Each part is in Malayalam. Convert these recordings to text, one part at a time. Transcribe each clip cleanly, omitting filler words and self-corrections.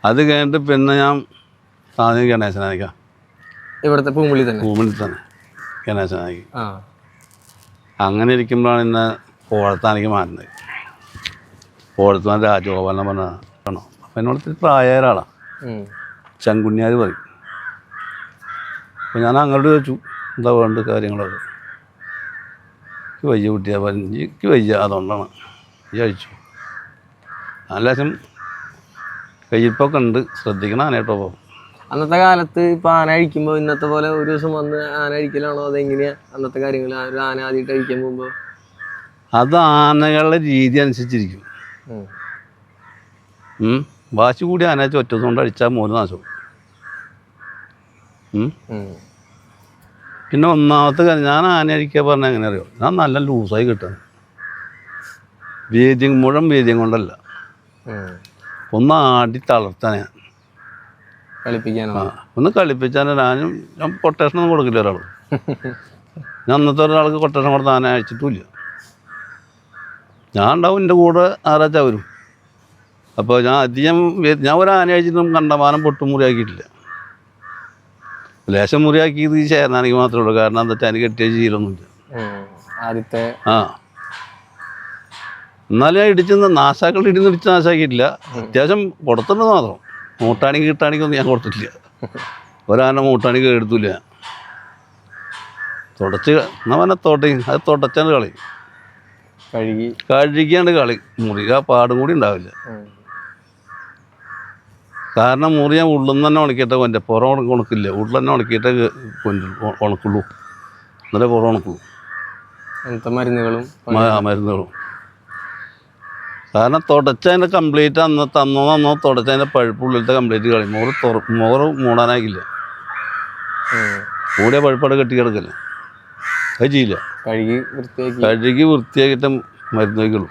അത് കഴിഞ്ഞിട്ട് പിന്നെ ഞാൻ ഗണേശനായിക്കാം ഇവിടുത്തെ പൂമുള്ളി തന്നെ ഗണേശനായി. അങ്ങനെ ഇരിക്കുമ്പോഴാണ് ഇന്ന് കോഴത്താనికి മാറുന്നത്. കോഴത്താൻ രാജഗോപാലനെ പറഞ്ഞോ. അപ്പം എന്നോട് പ്രായമായ ഒരാളാണ്, ചങ്കുണ്ണിയാർ പറയും. അപ്പം ഞാൻ അങ്ങോട്ട് ചോദിച്ചു എന്താ വേണ്ട കാര്യങ്ങളൊക്കെ. എനിക്ക് വയ്യ കുട്ടിയാ പറഞ്ഞു, എനിക്ക് വയ്യ അതുകൊണ്ടാണ് കഴിച്ചു. നല്ല ലക്ഷം കയ്യിപ്പൊക്കെ ഉണ്ട്, ശ്രദ്ധിക്കണം ആനേട്ടോ. അന്നത്തെ കാലത്ത് ഇപ്പൊ ആന അഴിക്കുമ്പോ ഇന്നത്തെ പോലെ ഒരു ദിവസം വന്ന് ആന അഴിക്കലാണോ അതെങ്ങനെയാ അന്നത്തെ കാര്യങ്ങൾ? ഒരു ആന ആദ്യമായിട്ട് അഴിക്കാൻ പോകുമ്പോ അത് ആനകളുടെ രീതി അനുസരിച്ചിരിക്കും. വാശി കൂടി ആന ഒറ്റ കൊണ്ട് അടിച്ചാൽ 3 നാശം. പിന്നെ ഒന്നാമത്തെ കാര്യം, ഞാൻ ആന അഴിക്കാൻ പറഞ്ഞാൽ എങ്ങനെ അറിയോ, ഞാൻ നല്ല ലൂസായി കിട്ടാൻ. മുഴം വേദ്യം കൊണ്ടല്ല, ഒന്ന് ആടി തളർത്താൻ, ഒന്ന് കളിപ്പിച്ചാൽ. ഞാൻ കൊട്ടേഷനൊന്നും കൊടുക്കില്ല ഒരാൾ. ഞാൻ അന്നത്തെ ഒരാൾക്ക് കൊട്ടേഷൻ കൊടുത്ത് ആന അയച്ചിട്ടുമില്ല. ഞാൻ ഉണ്ടാവും എൻ്റെ കൂടെ ആരാച്ചാ വരും. അപ്പോൾ ഞാൻ ഒരു ആന അയച്ചിട്ടും കണ്ടമാനം പൊട്ടും മുറിയാക്കിയിട്ടില്ല. ലേശം മുറിയാക്കിയത് ഈ ചേരനാണെങ്കിൽ മാത്രമേ ഉള്ളൂ. കാരണം എന്താ വെച്ചാൽ അതിന് കെട്ടിയ ശീലമൊന്നുമില്ല. എന്നാലും ഞാൻ ഇടിച്ച് നാശാക്കളുടെ ഇടിച്ച് നാശാക്കിയിട്ടില്ല. അത്യാവശ്യം കൊടുത്തിട്ടുണ്ട് മാത്രം. മൂട്ടാണിക്കൊന്നും ഞാൻ കൊടുത്തിട്ടില്ല. ഒരാന മൂട്ടാണിക്ക് എടുത്തില്ല. തുടച്ച് എന്നാ പറഞ്ഞ അത് തുടച്ചാണ് കളി, കഴുകിയാണ്ട് കളി. മുറിക പാടും കൂടി ഉണ്ടാവില്ല. കാരണം മുറി ഞാൻ ഉള്ളിൽ നിന്ന് തന്നെ ഉണക്കിയിട്ടേ എൻ്റെ പുറം ഉണക്കില്ല. ഉള്ളിൽ തന്നെ ഉണക്കിയിട്ടേ ഉണക്കുള്ളൂ, എന്നാലേ പുറം ഉണക്കുള്ളൂ. മരുന്നുകളും കാരണം തുടച്ചതിൻ്റെ കംപ്ലീറ്റ് തന്നോ തുടച്ചതിൻ്റെ പഴുപ്പുള്ളിലത്തെ കംപ്ലീറ്റ് കളി. മോറ് മൂടാനാക്കില്ല. മൂടിയ പഴുപ്പട കെട്ടി കിടക്കല്ലേ, അത് ചെയ്യില്ല. കഴുകി വൃത്തിയാക്കിയിട്ട് മരുന്ന് വയ്ക്കുള്ളൂ.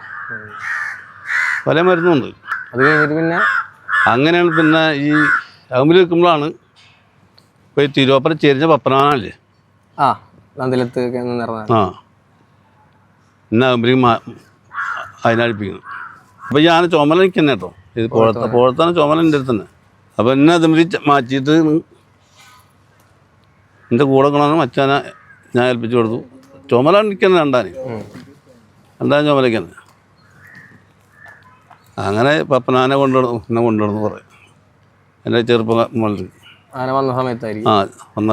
പല മരുന്നുണ്ട്. അത് കഴിഞ്ഞിട്ട് പിന്നെ അങ്ങനെയാണ്. പിന്നെ ഈ അകമ്പിൽ വെക്കുമ്പോഴാണ് ഇപ്പോൾ ഈ തിരുവപ്പന ചെരിഞ്ഞ പപ്പനാനല്ലേ, ഇന്ന് അകമ്പിലേക്ക് അതിനഴിപ്പിക്കണം. അപ്പോൾ ഞാൻ ചുമല നിൽക്കുന്നത് കേട്ടോ. ഇത് പുഴത്താണ് ചുമല എൻ്റെ അടുത്ത് തന്നെ. അപ്പോൾ എന്നെ അതുമ്പരി മാറ്റിയിട്ട് എൻ്റെ കൂടെ കൊണ്ടാണ് മച്ചാനെ ഞാൻ ഏൽപ്പിച്ചു കൊടുത്തു. ചുമല നിൽക്കുന്നത് രണ്ടാം ചുമലയ്ക്കുന്നത്. അങ്ങനെ പപ്പനാനെ കൊണ്ടുവന്നു പറയും എൻ്റെ ചെറുപ്പം മുതൽ. വന്ന സമയത്തായിരിക്കും. വന്ന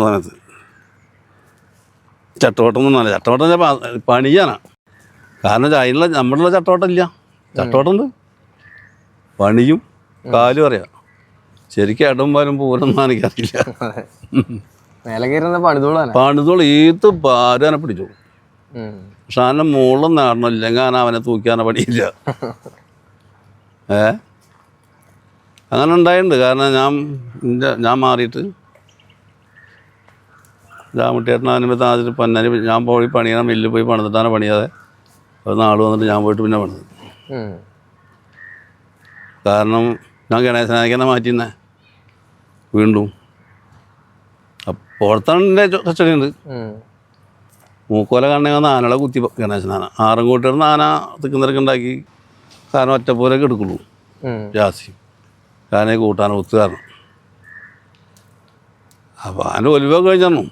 സമയത്ത് ചട്ടോട്ടമൊന്നും ചട്ടോട്ടം പണിയാനാ. കാരണം അതിനുള്ള നമ്മളുള്ള ചട്ടോട്ടം ഇല്ല. ചട്ടോട്ടുണ്ട്, പണിയും കാലും അറിയാം. ശരിക്കും ഇടംപാലും പോലൊന്നും എനിക്കറിയില്ല. പണിതോളം ഏത് ഭാരം പിടിച്ചു. പക്ഷെ അതിൻ്റെ മുകളിൽ നേടണം, ഇല്ലെങ്കിൽ അവനെ തൂക്കിയാനെ പണിയില്ല. അങ്ങനെ ഉണ്ടായിട്ടുണ്ട്. കാരണം ഞാൻ മാറിയിട്ട് രാമട്ടിയേട്ടനാകുമ്പോൾ താഴെ പൊന്നാരി ഞാൻ പോയി പണിയണം, മില്ലിൽ പോയി പണിതിട്ടാണ് പണിയാതെ. അത് നാൾ വന്നിട്ട് ഞാൻ പോയിട്ട് പിന്നെ പണിത്. കാരണം ഞാൻ ഗണേശനായിക്കന്നെ മാറ്റിന്നെ വീണ്ടും. അപ്പോഴത്തെ കച്ചടിയുണ്ട്. മൂക്കോല കണ്ണെങ്കിൽ ആനകളെ കുത്തി ഗണേശനാന 6 കൂട്ടിയിരുന്ന ആന തിക്കുന്നിറക്കുണ്ടാക്കി. കാരണം ഒറ്റപ്പോലൊക്കെ എടുക്കുള്ളൂ ജാസ്തി, ആനയെ കൂട്ടാൻ ഒത്തു കാരണം. അപ്പോൾ ആന ഒലിവൊക്കെ കഴിഞ്ഞു.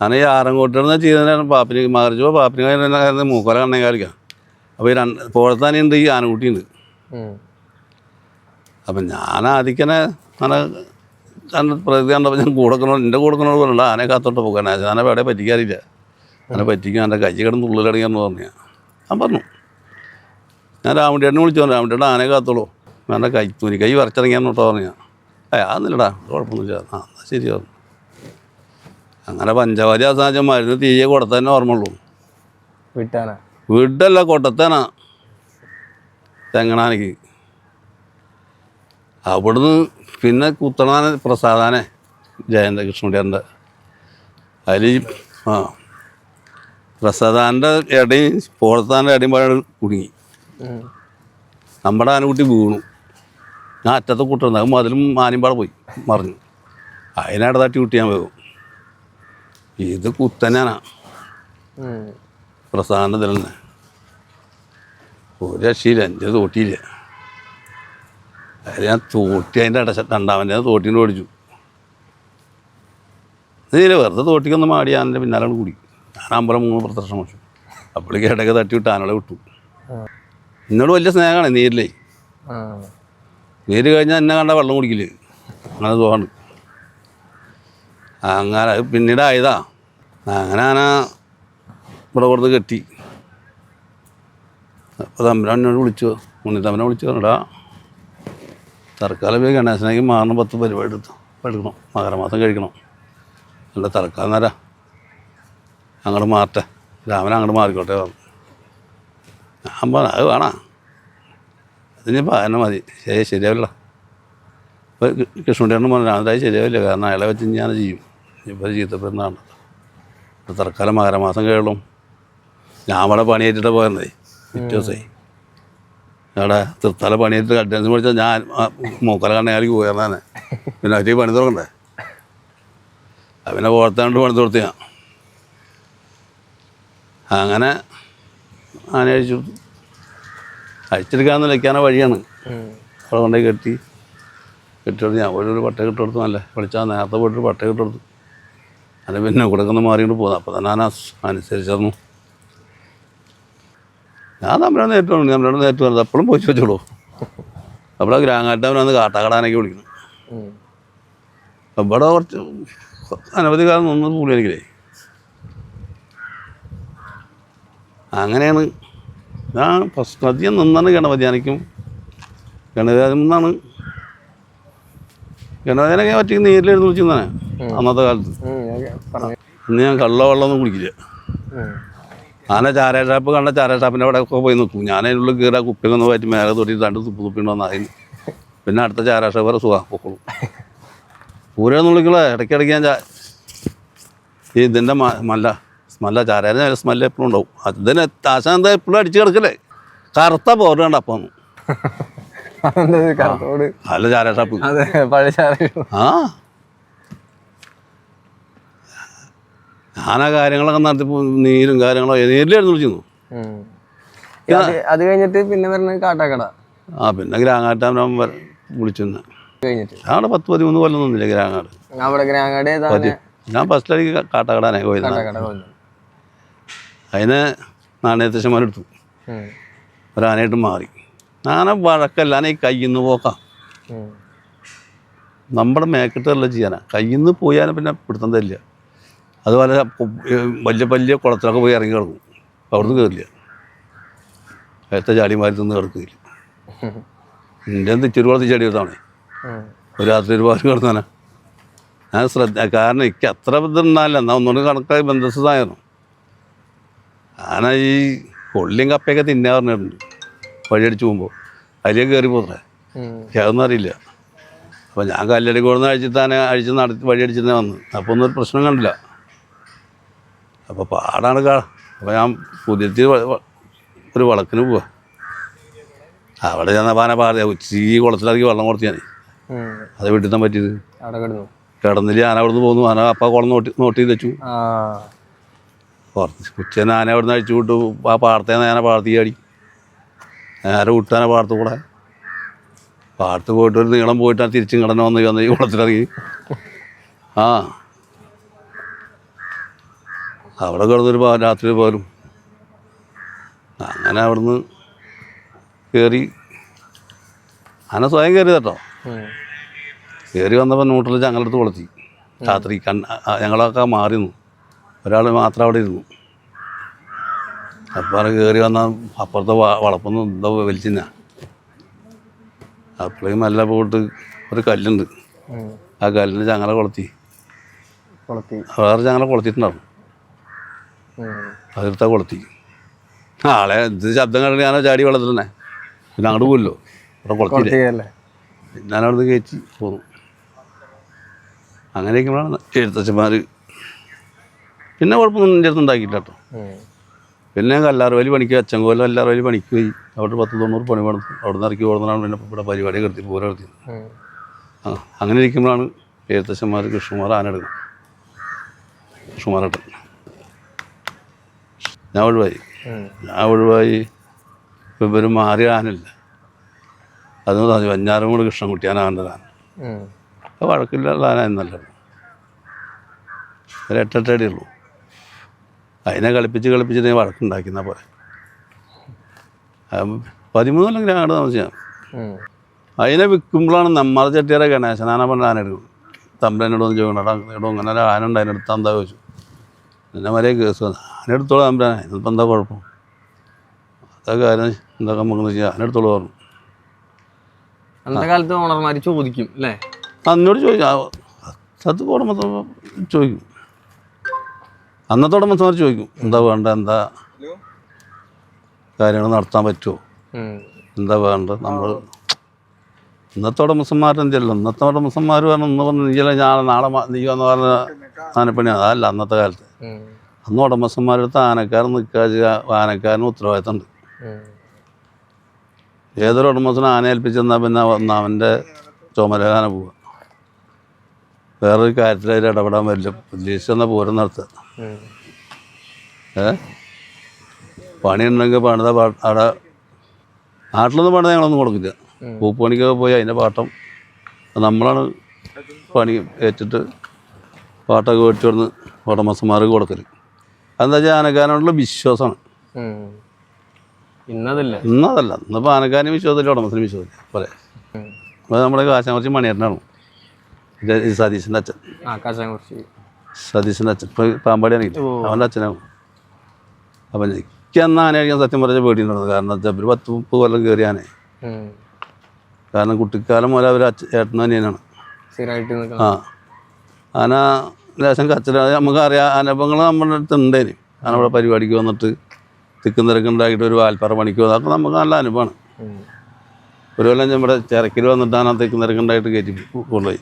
അങ്ങനെ ഈ 6 കൂട്ടിയിരുന്ന ചെയ്തതിനാണ് പാപ്പിന് മറിച്ചോ പാപ്പിന് കഴിഞ്ഞ മൂക്കോല കണ്ണേ കാലിക്കാം. അപ്പോൾ ഈ പോഴത്താനുണ്ട്, ഈ ആനക്കുട്ടിയുണ്ട്. അപ്പം ഞാൻ ആദ്യക്കനെ അങ്ങനെ പ്രകൃതി കണ്ടപ്പോൾ ഞാൻ എൻ്റെ കൂടക്കണോട് പറയണ്ട ആനയെ കാത്തോട്ട് പോകാൻ. ആന എവിടെ പറ്റിക്കാറില്ല, ആനെ പറ്റിക്കും. എൻ്റെ കൈ കിടന്ന് ഉള്ളിലടങ്ങിയെന്ന് പറഞ്ഞു. ഞാൻ പറഞ്ഞു, ഞാൻ രാമട്ടിയേട്ടനെ വിളിച്ചു പറഞ്ഞു, രാമട്ടിയേട്ടൻ ആനയെ കാത്തോളൂ, എൻ്റെ കൈ വരച്ചിറങ്ങിയാന്ന് കേട്ടോ പറഞ്ഞു. അതൊന്നുമില്ലടാ, കുഴപ്പമൊന്നുമില്ല. എന്നാൽ ശരി പറഞ്ഞു. അങ്ങനെ പഞ്ചവാരി അവസാനിച്ച മരുന്ന് തീയെ കൊടുത്തന്നെ ഓർമ്മയുള്ളൂ. വീട്ടല്ല കൊട്ടത്തേനാ തെങ്ങണാനക്ക്. അവിടുന്ന് പിന്നെ കുത്തണാന പ്രസാദാനെ ജയന്ത കൃഷ്ണകുട്ടിയാറിൻ്റെ അതിൽ പ്രസാദാൻ്റെ ഇടയും പോളത്താൻ്റെ ഇടയും പാടെ കുടുങ്ങി. നമ്മുടെ ആനക്കുട്ടി വീണു. ഞാൻ അറ്റത്തെ കൂട്ടുന്നത് അത് മതിലും ആനമ്പാടെ പോയി മറിഞ്ഞു. അതിനവിടെ തട്ടി കുട്ടിയാൻ പോകും. ഇത് കുത്തനാനാ പ്രസാദൻ്റെ ഇതിൽ തന്നെ. ഒരു രക്ഷയില്ല, എൻ്റെ തോട്ടിയില്ല. അതിൽ ഞാൻ തോട്ടി അതിൻ്റെ രണ്ടാമൻ്റെ തോട്ടീന് ഓടിച്ചു. ഇതില്ല വെറുതെ തോട്ടിക്കൊന്ന് മാടി ആനൻ്റെ പിന്നാലെ കൂടി. ഞാൻ അമ്പലം 3 പ്രദർശനം വെച്ചു. അപ്പോഴേക്ക് ഇടയ്ക്ക് തട്ടി വിട്ട് ആനകളെ വിട്ടു. എന്നോട് വലിയ സ്നേഹമാണ് നീരിലേ. നീര് കഴിഞ്ഞാൽ എന്നെ കണ്ട വെള്ളം കുടിക്കില്ല, അങ്ങനെ തോന്നുന്നു. അങ്ങനെ പിന്നീട് ആയതാ. അങ്ങനെ ആന ഇവിടെ കൊടുത്ത് കെട്ടി. അപ്പോൾ തമ്പുരാനോട് വിളിച്ചു, ഉണ്ണിത്തമ്പനെ വിളിച്ചു പറഞ്ഞിടാ തൽക്കാലം പോയി ഗണേശനാക്കി മാറണം 10 പരിപാടി എടുക്കണം, മകരമാസം കഴിക്കണം. അല്ല തൽക്കാലം നേരാ അങ്ങോട്ട് മാറട്ടെ, രാമൻ അങ്ങോട്ട് മാറിക്കോട്ടെ പറഞ്ഞു. ഞാൻ പറഞ്ഞു അത് വേണം, അതിനിപ്പോൾ അതിനെ മതി. ശരിയാവില്ല. ഇപ്പോൾ കൃഷ്ണൻകുട്ടിയാണ് പറഞ്ഞു അതായത് ശരിയാവില്ല, കാരണം അയാളെ വെച്ച് ഞാൻ ചെയ്യും. ഇപ്പോൾ ചീത്തപ്പെടുന്നതാണ്. ഇപ്പോൾ തൽക്കാലം മകരമാസം കഴിയുള്ളൂ. ഞാൻ അവിടെ പണിയേറ്റിട്ട് പോയിരുന്നേ. പിറ്റേ ദിവസമേ അവിടെ തൃത്താല പണിയേറ്റ് അഡ്വാൻസ് മേടിച്ചാൽ ഞാൻ മൂക്കല കണ്ണയാളിക്ക് പോയിരുന്നേ. പിന്നെ അവർക്ക് പണി തുറക്കണ്ടേ, പിന്നെ പുറത്താണ്ട് പണി തുറത്തി ഞാൻ. അങ്ങനെ ആന അഴിച്ചു കൊടുത്തു. അഴിച്ചെടുക്കാമെന്ന് ലഭിക്കാന വഴിയാണ്. അവിടെ കൊണ്ടുപോയി കെട്ടിയെടുത്ത് ഞാൻ പോയിട്ടൊരു പട്ട കിട്ടുകൊടുത്തു. നല്ല വിളിച്ചാൽ നേരത്തെ പോയിട്ടൊരു പട്ട കിട്ടുകൊടുത്തു. അതിന് പിന്നെ കൂടെ ഒന്ന് മാറിയിട്ട് പോകുന്നത്. അപ്പോൾ തന്നെ ആന അനുസരിച്ചിരുന്നു. ഞാൻ തമ്മിലാണ് നേരിട്ട് പറഞ്ഞത് എപ്പോഴും പോയി വെച്ചോളൂ. അവിടെ ഗ്രാങ്ങാട്ടവനന്ന് കാട്ടാക്കടാനൊക്കെ വിളിക്കുന്നു. ഇവിടെ കുറച്ച് അനവധി കാലം നിന്നത് പുള്ളിയായിരിക്കില്ലേ. അങ്ങനെയാണ് ഞാൻ ഫസ്റ്റ് അധികം നിന്നാണ് ഗണപതിയാനിക്കും. ഗണപതിയാനം നിന്നാണ് ഗണപതിയാനൊക്കെ പറ്റി നേരിലെഴുതി വിളിച്ചിരുന്നാണ് അന്നത്തെ കാലത്ത്. ഇന്ന് ഞാൻ കള്ളവെള്ളമൊന്നും കുടിക്കില്ല. ആന ചാരാ ഷാപ്പ് കണ്ട ചാരാ ഷാപ്പിൻ്റെ അവിടെ ഒക്കെ പോയി നിൽക്കും. ഞാൻ അതിനുള്ളിൽ കയറി കുപ്പിയൊക്കെ പറ്റി മേലെ തൊട്ടി 2 തുപ്പിണ്ടോ അതിന്. പിന്നെ അടുത്ത ചാരാ ഷാപ്പ് വരെ സുഖം പൊക്കോളും. പൂരൊന്നും വിളിക്കുള്ളൂ. ഇടയ്ക്കിടയ്ക്ക് ഞാൻ ഇതിൻ്റെ സ്മെല്ല ചാരാൻ്റെ സ്മെല്ല് എപ്പോഴും ഉണ്ടാവും. അതിന് ആശാൻ എന്താ എപ്പോഴും അടിച്ച് കിടക്കല്ലേ, കറുത്ത പോര് കണ്ട അപ്പം അല്ല ചാരാ ഷാപ്പ്. ആ ഞാൻ ആ കാര്യങ്ങളൊക്കെ നടത്തിപ്പോ നീരും കാര്യങ്ങളോ നേരിലായിരുന്നു വിളിച്ചിരുന്നു. അത് കഴിഞ്ഞിട്ട് പിന്നെ പറഞ്ഞത് കാട്ടാക്കട. പിന്നെ ഗ്രാങ്ങാട്ടാൻ വിളിച്ചിരുന്നു. അവിടെ 10-13 കൊല്ലം നിന്നില്ല ഗ്രാങ്ങാട്. ഞാൻ ഫസ്റ്റിലേക്ക് കാട്ടാക്കടാനെ പോയത്. അതിന് നാണയത്തശ്ശന്മാരെടുത്തു. ഒരാനയായിട്ട് മാറി. ആന വഴക്കല്ല, ആന ഈ കയ്യിൽ നിന്ന് പോക്കാം. നമ്മുടെ മേക്കിട്ടല്ല ചെയ്യാനാ, കയ്യിൽ നിന്ന് പോയാൽ പിന്നെ പിടുത്തം തരില്ല. അതുപോലെ വലിയ കുളത്തിലൊക്കെ പോയി ഇറങ്ങി കിടക്കും. അവിടുന്ന് കയറില്ല. ഏറ്റ ചാടിമാരി തിന്ന് കിടക്കില്ല. എൻ്റെ ഇച്ചിരി കുളത്തിൽ ചാടി എടുത്താണേ ഒരു രാത്രി ഒരുപാട് കിടന്നാനാ. ഞാൻ കാരണം എനിക്ക് അത്ര ഇതുണ്ടാവില്ല. എന്നാൽ ഒന്നുകൊണ്ട് കണക്കായി ബന്ധസ്ഥതായിരുന്നു. ആന ഈ കൊള്ളിയും കപ്പയൊക്കെ തിന്നാൻ പറഞ്ഞിട്ടുണ്ട് വഴിയടിച്ച് പോകുമ്പോൾ. അതിലേക്ക് കയറി പോത്രേ, അതൊന്നും അറിയില്ല. അപ്പോൾ ഞാൻ കല്ലടി കൊടുന്ന് അഴിച്ച് നടത്തി വഴിയടിച്ചിരുന്നേ വന്ന്. അപ്പോൾ ഒന്നും ഒരു പ്രശ്നം കണ്ടില്ല. അപ്പോൾ പാടാണ് അപ്പോൾ ഞാൻ പുതിയ ഒരു വളക്കിന് പോവാ. അവിടെ ചെന്നപ്പോൾ ആന പാടിയ ഉച്ചി കുളത്തിലിറങ്ങി വെള്ളം കൊടുത്ത് ഞാൻ. അത് വീട്ടിൽ നിന്ന് പറ്റിയത് കിടന്നില്ല. ആന അവിടെ നിന്ന് പോന്നു. ആന അപ്പം കുളം നോട്ട് ചെയ്ത് വെച്ചു. കുറച്ച് ഉച്ചേനെ ആന അവിടെ നിന്ന് അഴിച്ചു വിട്ടു. ആ പാടത്തേന്ന് ആന പാടത്തി ചാടി. നേരെ വിട്ടാനെ പാടത്ത് കൂടെ. പാടത്ത് പോയിട്ട് ഒരു നീളം പോയിട്ടാണ് തിരിച്ചും കിടന്ന് വന്ന് ഈ കുളത്തിലിറങ്ങി. ആ അവിടെ കിടന്നൊരു രാത്രി പോലും. അങ്ങനെ അവിടുന്ന് കയറി ആന സ്വയം കയറി കേട്ടോ. കയറി വന്നപ്പോൾ ന്യൂട്രൽ ഞങ്ങളടുത്ത് കൊളുത്തി. രാത്രി ഞങ്ങളൊക്കെ മാറിയിരുന്നു. ഒരാൾ മാത്രം അവിടെ ഇരുന്നു. അപ്പം കയറി വന്നാൽ അപ്പുറത്തെ വളപ്പൊന്നും എന്താ വലിച്ചില്ല. അപ്പോഴേക്കും നല്ല പോയിട്ട് ഒരു കല്ലുണ്ട്. ആ കല്ലിന് ഞങ്ങളെ കൊളുത്തി. വേറെ ഞങ്ങളെ കൊളുത്തിട്ടുണ്ടാവും. അതിർത്ത കൊളുത്തി. ആളെ എന്ത് ശബ്ദം കണ്ടിട്ട് ഞാനോ ചാടി വെള്ളത്തിൽ തന്നെ. പിന്നെ അങ്ങോട്ട് പോലല്ലോ, അവിടെ കൊളുത്തില്ലേ. പിന്നെ ഞാനവിടുന്ന് കയറ്റി പോന്നു. അങ്ങനെയൊക്കെയാണ് എഴുത്തച്ഛന്മാർ. പിന്നെ കുഴപ്പമൊന്നും എൻ്റെ അടുത്ത് ഉണ്ടാക്കിയില്ല കേട്ടോ. പിന്നെ കല്ലാർവലി പണിക്ക് അച്ചൻകോല കല്ലാർവലി പണിക്ക് പോയി. അവിടെ 10-90 പണി പണിതു. അവിടെ നിന്ന് ഇറക്കി കൊടുന്നാണ് പിന്നെ ഇവിടെ പരിപാടി കിടത്തി പൂരം എടുത്തി. അങ്ങനെ ഇരിക്കുമ്പോഴാണ് എഴുത്തച്ഛന്മാർ കൃഷ്ണകുമാർ ആന എടുക്കുന്നത്. കൃഷ്ണകുമാരേട്ടൻ ഞാൻ ഒഴിവായി. ഇപ്പം ഇവർ മാറിയ ആനല്ല. അത് വെഞ്ഞാറമൂട് കൃഷ്ണൻകുട്ടിയാനാണ്ടതാണ്. അപ്പോൾ വഴക്കില്ലാത്ത ആന എന്നല്ല, ഒരു 8-8 അടിയേ ഉള്ളൂ. അതിനെ കളിപ്പിച്ചിട്ട് വഴക്കുണ്ടാക്കുന്ന പോലെ 13 കൊല്ലം ഗ്രാണ്ട് താമസിച്ചാൽ അതിനെ വിൽക്കുമ്പോഴാണ് നമ്മളെ ചെട്ടിയാരെ ഗണേശനാന പറഞ്ഞ ആന എടുക്കും. തമ്പുരാനോടൊന്ന് ചോദിക്കണം, എടോ ഇങ്ങനെ ഒരു ആന ഉണ്ട്, അതിനെടുത്താൽ എന്താ ചോദിച്ചു. എന്നെ വരെ കേസ് വന്നു. ആനെടുത്തോളാം തമ്പുരാനെ, ഇതിപ്പോൾ എന്താ കുഴപ്പം, അതൊക്കെ കാര്യം എന്തൊക്കെ നമുക്കെന്ന് വെച്ചാൽ ആനെടുത്തോളൂ പറഞ്ഞു. അന്നത്തെ കാലത്ത് ഓണർമാർ ചോദിക്കും അല്ലേ? അന്നോട് ചോദിക്കും, അത് ഉടമസ്ഥ ചോദിക്കും, അന്നത്തെ ഉടമസ്ഥന്മാർ ചോദിക്കും എന്താ വേണ്ട, എന്താ കാര്യങ്ങൾ നടത്താൻ പറ്റുമോ, എന്താ വേണ്ടത്. നമ്മൾ ഇന്നത്തെ ഉടമസ്ഥന്മാരെന്തല്ലോ, ഇന്നത്തെ ഉടമസ്ഥന്മാർ പറഞ്ഞു ഇന്ന് പറഞ്ഞ് നീയല്ല നാളെ നീ വന്ന് പറഞ്ഞ ആനപ്പണിയാണ്. അതല്ല അന്നത്തെ കാലത്ത്. അന്ന് ഉടമസ്ഥന്മാരുടെ ആനക്കാരൻ നിൽക്കുക, ആനക്കാരന് ഉത്തരവാദിത്തമുണ്ട്. ഏതൊരു ഉടമസ്ഥനും ആന ഏൽപ്പിച്ചെന്നാൽ പിന്നെ അവൻ്റെ ചുമലാന പോവുക, വേറൊരു കാര്യത്തിൽ അതിൽ ഇടപെടാൻ വരില്ല. പോലീസ് എന്നാൽ പൂരം നടത്തുക. പണി ഉണ്ടെങ്കിൽ പണിത അവിടെ നാട്ടിലൊന്നും പണിത ഞങ്ങളൊന്നും കൊടുക്കില്ല. പൂപ്പണിക്കൊക്കെ പോയി അതിൻ്റെ പാട്ടം നമ്മളാണ് പണി ഏറ്റിട്ട് പാട്ടൊക്കെ മേടിച്ചു കൊടുന്ന് ഉടമസ്ഥന്മാർക്ക് കൊടുക്കൽ. അതെന്താ വെച്ചാൽ ആനക്കാരനോടുള്ള വിശ്വാസമാണ്. ഇന്നതല്ല, ഇന്നിപ്പോൾ ആനക്കാരന് വിശ്വാസമില്ല, ഉടമസ്ഥന് വിശ്വാസമില്ല പോലെ. അത് നമ്മുടെ കാശാകുറിച്ചി മണിയേട്ടനാണ്, സതീശൻ്റെ അച്ഛൻ. സതീശൻ്റെ അച്ഛൻ ഇപ്പോൾ പാമ്പാടി അറിയില്ല, അവൻ്റെ അച്ഛനാവും. അപ്പം എനിക്കന്ന് ആന കഴിക്കാൻ സത്യം പറഞ്ഞ പേടിയുണ്ടായിരുന്നു. കാരണം വെച്ചാൽ ഒരു 10-30 കൊല്ലം കയറി ആനയെ. കാരണം കുട്ടിക്കാലം മുതൽ അവർ ഏട്ടനും അനിയനാണ്. ആ ആന ലേശം കച്ചറ നമുക്കറിയാം. അനുഭവങ്ങൾ നമ്മുടെ അടുത്ത് ഉണ്ടേനും. കാരണം ഇവിടെ പരിപാടിക്ക് വന്നിട്ട് തിക്കും തിരക്കുണ്ടാക്കിയിട്ട് ഒരു വാൽപ്പാറ പണിക്ക് പോകും. അതൊക്കെ നമുക്ക് നല്ല അനുഭവമാണ്. ഒരു കൊല്ലം നമ്മുടെ ചിറക്കിൽ വന്നിട്ടാണ് ആ തിക്കും തിരക്കുണ്ടായിട്ട് കയറ്റി കൊണ്ടുപോയി.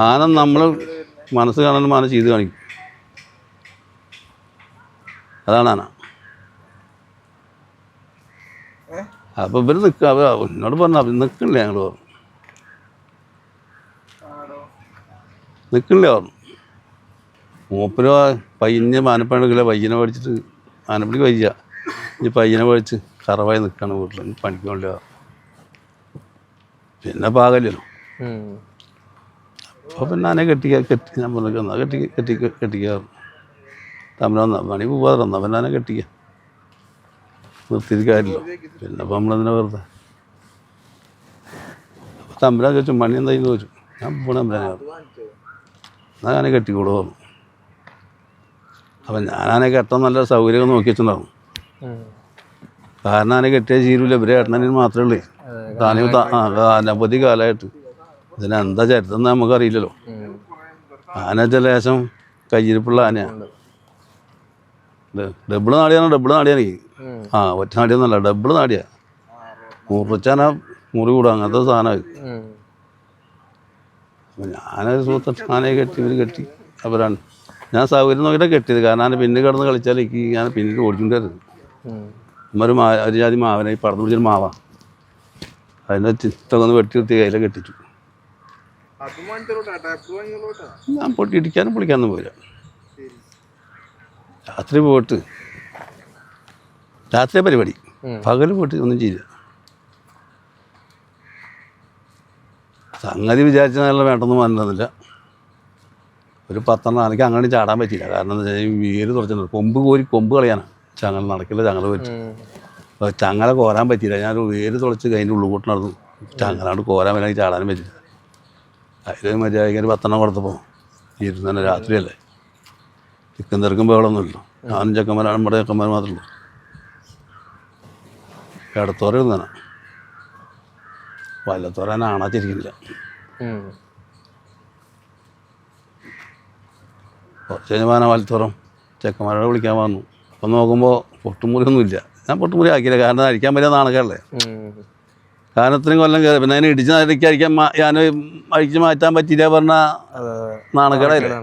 ആന നമ്മൾ മനസ്സ് കാണാനും ആന ചെയ്ത് കാണിക്കും. അതാണ് ആന. അപ്പോൾ ഇവർ നിൽക്കുക, എന്നോട് പറഞ്ഞു നിൽക്കണില്ലേ, ഞങ്ങൾ പറഞ്ഞു നിൽക്കണില്ലേ പറഞ്ഞു. മൂപ്പര് പയ്യനെ ആനപ്പണിക്കില്ല, പയ്യനെ പഠിച്ചിട്ട് ആനപ്പണിക്ക് വയ്യ, ഇനി പയ്യനെ പഠിച്ച് കറവായി നിൽക്കുകയാണ് വീട്ടിൽ, പണിക്കൊള്ളില്ല. പിന്നെ പാകല്ലല്ലോ. അപ്പോൾ പിന്നെ ആനെ കെട്ടി ഞാൻ പറഞ്ഞു എന്നാൽ കെട്ടിക്കാറ് തമ്മിൽ വന്നാൽ പണി പോവാതെ വന്നാൽ പിന്നെ ആനെ കെട്ടിക്കുക, നിർത്തിയിട്ട് കാര്യമില്ല. പിന്നെ അപ്പം നമ്മളതിനെ വെറുതെ അപ്പം തമ്പുരാൻ ചോദിച്ചു മണി എന്തായിരുന്നു ചോദിച്ചു. ഞാൻ പോണ തമ്പുരാനെ പറഞ്ഞു, എന്നാൽ ആനെ കെട്ടിക്കൂടെ പറഞ്ഞു. അപ്പം ഞാനാനെ കെട്ടാൻ നല്ല സൗകര്യമൊക്കെ നോക്കി വെച്ചിട്ടുണ്ടാവും. കാരണം ആനെ കെട്ടിയാൽ ചീരില്ല, ഇവരെ ഏട്ടനു മാത്രമേ ഉള്ളൂ. അനവധി കാലമായിട്ട് ഇതിനെന്താ ചരിത്രം നമുക്കറിയില്ലല്ലോ. ആന ലേശം കയ്യിരിപ്പുള്ള ആനയാണ്. ഡബിള് നാടിയാണ്. ആ ഒറ്റ നാടിയൊന്നല്ല, ഡബിള് നാടിയാ. മുറിച്ചാന മുറി കൂടുക, അങ്ങനത്തെ സാധനമായി. അപ്പം ഞാനൊരു സുഹൃത്ത് ആനയെ കെട്ടി, ഇവർ കെട്ടി. അവരാണ് ഞാൻ സൗകര്യം നോക്കിയിട്ടാണ് കെട്ടിയത്. കാരണം ആന പിന്നെ കിടന്ന് കളിച്ചാൽ എനിക്ക് ഞാൻ പിന്നീട് ഓടിക്കൊണ്ടായിരുന്നു. ഒരു ജാതി മാവനെ ഈ പടർന്നു പിടിച്ചൊരു മാവാ, അതിൻ്റെ ചിത്തൊക്കെ വെട്ടി നിർത്തി കയ്യിലെ കെട്ടിച്ചു. ഞാൻ ഇടിക്കാനും പൊളിക്കാനൊന്നും പോയില്ല. രാത്രി പോയിട്ട് രാത്രി പരിപാടി, പകൽ പോയിട്ട് ഒന്നും ചെയ്യില്ല. സംഗതി വിചാരിച്ച നല്ല വേണ്ടെന്ന് മനസ്സിലാകുന്നില്ല. ഒരു 10 ആനയ്ക്ക് അങ്ങനെ ചാടാൻ പറ്റിയില്ല. കാരണം എന്താ വെച്ചാൽ വേര് തുറച്ചിട്ടുണ്ട്. കൊമ്പ് കളയാനാണ്. ചങ്ങല നടക്കില്ല, ചങ്ങല പറ്റും. അപ്പോൾ ചങ്ങല കോരാൻ പറ്റിയില്ല. ഞാനൊരു വേര് തുളച്ച് അതിൻ്റെ ഉള്ളിൽ നടന്നു. ചങ്ങലാണ്ട് കോരാൻ പറ്റില്ല, ചാടാനും പറ്റില്ല. അതിൽ മര്യാദയ്ക്ക് ഒരു 10 കൊടുത്തപ്പോൾ ഇരുന്ന് രാത്രിയല്ലേ, ചിക്കൻ തിരക്കും ബഹളമൊന്നുമില്ല. ഞാനും ചെക്കന്മാരാണ്, നമ്മുടെ ചെക്കന്മാർ മാത്രമേ ഉള്ളൂ. ഇടത്തോര ഇരുന്നാണ്, വല്ലത്തോരാൻ ആണാച്ചിരിക്കുന്നില്ല. കുറച്ച് കഴിഞ്ഞാൽ വലത്തോറും ചെക്കന്മാരോട് വിളിക്കാൻ വന്നു. അപ്പം നോക്കുമ്പോൾ പൊട്ടുമുറിയൊന്നുമില്ല. ഞാൻ പൊട്ടുമുറി ആക്കിയില്ല, കാരണം അടിക്കാൻ പറ്റിയ നാണക്കല്ലേ. കാരണം ഇത്രയും കൊല്ലം കയറി, പിന്നെ അതിനെ ഇടിച്ച് അടിക്കാൻ ഞാൻ അടിച്ച് മാറ്റാൻ പറ്റിയില്ല പറഞ്ഞാൽ നാണക്കേടായില്ലേ.